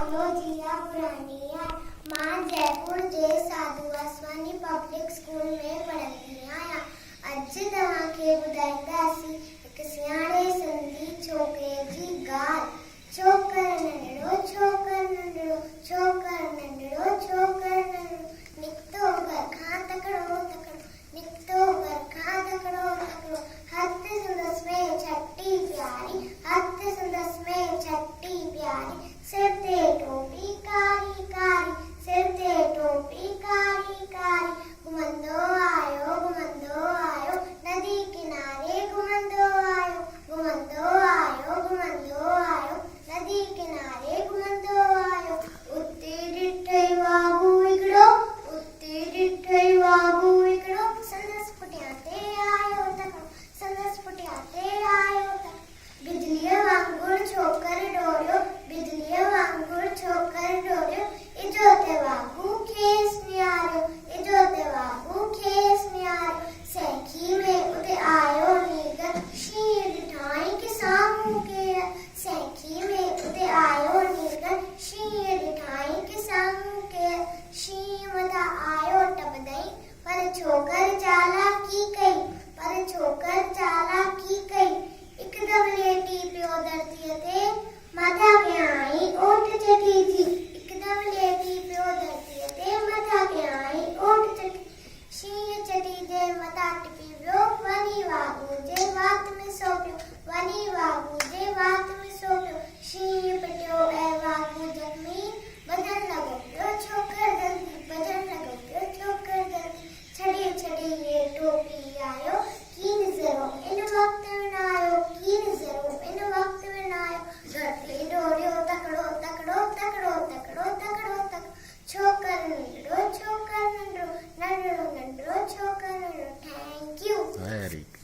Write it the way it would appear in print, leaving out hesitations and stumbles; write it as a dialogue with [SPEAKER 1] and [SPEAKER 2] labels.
[SPEAKER 1] आयो जिया पुरानी यार। मां जयपुर जे साधु वासवानी पब्लिक स्कूल में पढ़ंदी आहियां। अॼु तव्हांखे ॿुधाईंदासीं हिकु सियाणे सिंधी छोकिरे जी ॻाल्हि। छोकर नंढड़ो छोकर नंढड़ो छोकर नंढड़ो छोकर नंढड़ो निकितो घर खां तकिड़ो तकिड़ो निकितो घर खां तकिड़ो तकिड़ो हथ संदसि में छटी प्यारी हथ संदसि में छटी प्यारी सिर ते टोपी कारी कारी सिर ते टोपी कारी कारी घुमंदो आयो नदी किनारे घुमंदो आयो नदी किनारे घुमंदो आयो उते ॾिठई बाबू हिकिड़ो संदसि पुठियां ते आयो तकिड़ो बिजलीअ वांगुरु छोकर डोरियो इजो ते बाबू खेसि निहारियो सैखी में उते आयो नीगर शींहं ॾिठाई कि साम्हूं केर शींहं मथां आयो टपदई पर छोकर चालाकी कई हिकदम लेटी पियो धरतीअ ते मथां कयाई ओठ चटी थी शींहं चटी जे मथां टिपी वियो वञी बाबू जे वात में सो पियो शींहं पिटियो ऐं बाबू जख्मी बजण लॻो पियो छोकर जल्दी छॾे ये टोपी आयो की नज़रो इन वक्त में न आयो घर ते डोरियो तकिड़ो छोकर नंढड़ो छोकर नंढड़ो थैंक यू।
[SPEAKER 2] Very good.